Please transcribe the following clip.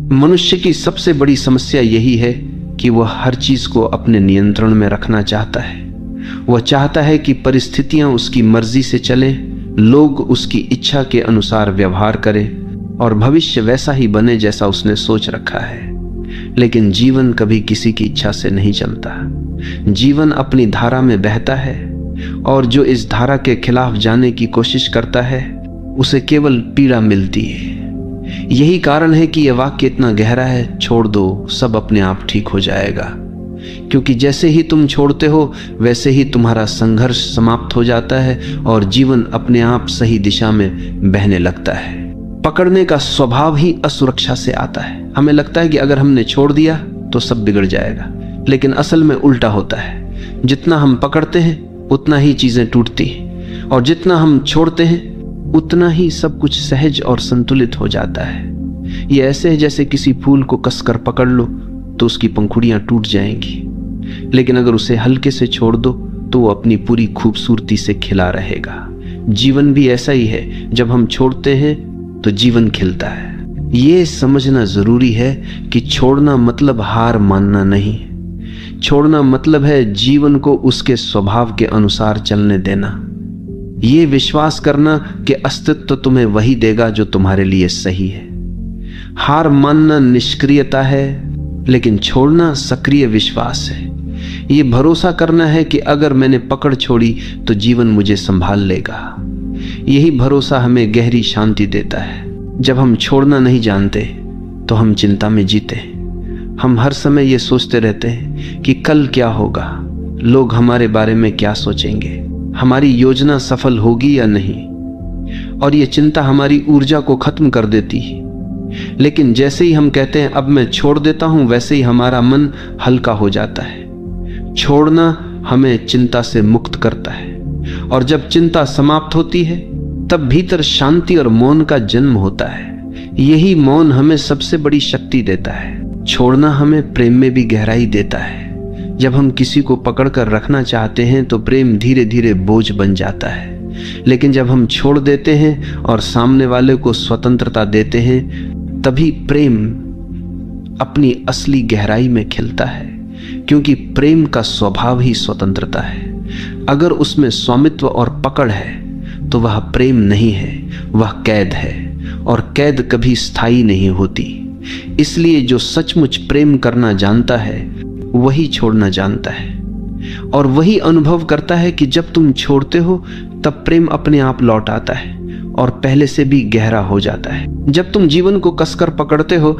मनुष्य की सबसे बड़ी समस्या यही है कि वह हर चीज को अपने नियंत्रण में रखना चाहता है। वह चाहता है कि परिस्थितियां उसकी मर्जी से चले, लोग उसकी इच्छा के अनुसार व्यवहार करें और भविष्य वैसा ही बने जैसा उसने सोच रखा है। लेकिन जीवन कभी किसी की इच्छा से नहीं चलता। जीवन अपनी धारा में बहता है और जो इस धारा के खिलाफ जाने की कोशिश करता है उसे केवल पीड़ा मिलती है। यही कारण है कि यह वाक्य इतना गहरा है, छोड़ दो, सब अपने आप ठीक हो जाएगा। क्योंकि जैसे ही तुम छोड़ते हो वैसे ही तुम्हारा संघर्ष समाप्त हो जाता है और जीवन अपने आप सही दिशा में बहने लगता है। पकड़ने का स्वभाव ही असुरक्षा से आता है। हमें लगता है कि अगर हमने छोड़ दिया तो सब बिगड़ जाएगा, लेकिन असल में उल्टा होता है। जितना हम पकड़ते हैं उतना ही चीजें टूटती हैं और जितना हम छोड़ते हैं उतना ही सब कुछ सहज और संतुलित हो जाता है। ये ऐसे है जैसे किसी फूल को कसकर पकड़ लो तो उसकी पंखुड़ियां टूट जाएंगी, लेकिन अगर उसे हल्के से छोड़ दो तो वो अपनी पूरी खूबसूरती से खिला रहेगा। जीवन भी ऐसा ही है, जब हम छोड़ते हैं तो जीवन खिलता है। ये समझना जरूरी है कि छोड़ना मतलब हार मानना नहीं। छोड़ना मतलब है जीवन को उसके स्वभाव के अनुसार चलने देना। ये विश्वास करना कि अस्तित्व तुम्हें वही देगा जो तुम्हारे लिए सही है। हार मानना निष्क्रियता है, लेकिन छोड़ना सक्रिय विश्वास है। ये भरोसा करना है कि अगर मैंने पकड़ छोड़ी तो जीवन मुझे संभाल लेगा। यही भरोसा हमें गहरी शांति देता है। जब हम छोड़ना नहीं जानते तो हम चिंता में जीते। हम हर समय ये सोचते रहते हैं कि कल क्या होगा, लोग हमारे बारे में क्या सोचेंगे, हमारी योजना सफल होगी या नहीं, और ये चिंता हमारी ऊर्जा को खत्म कर देती है। लेकिन जैसे ही हम कहते हैं अब मैं छोड़ देता हूं, वैसे ही हमारा मन हल्का हो जाता है। छोड़ना हमें चिंता से मुक्त करता है और जब चिंता समाप्त होती है तब भीतर शांति और मौन का जन्म होता है। यही मौन हमें सबसे बड़ी शक्ति देता है। छोड़ना हमें प्रेम में भी गहराई देता है। जब हम किसी को पकड़कर रखना चाहते हैं तो प्रेम धीरे धीरे बोझ बन जाता है, लेकिन जब हम छोड़ देते हैं और सामने वाले को स्वतंत्रता देते हैं तभी प्रेम अपनी असली गहराई में खिलता है। क्योंकि प्रेम का स्वभाव ही स्वतंत्रता है। अगर उसमें स्वामित्व और पकड़ है तो वह प्रेम नहीं है, वह कैद है, और कैद कभी स्थायी नहीं होती। इसलिए जो सचमुच प्रेम करना जानता है वही छोड़ना जानता है, और वही अनुभव करता है कि जब तुम छोड़ते हो तब प्रेम अपने आप लौट आता है और पहले से भी गहरा हो जाता है। जब तुम जीवन को कसकर पकड़ते हो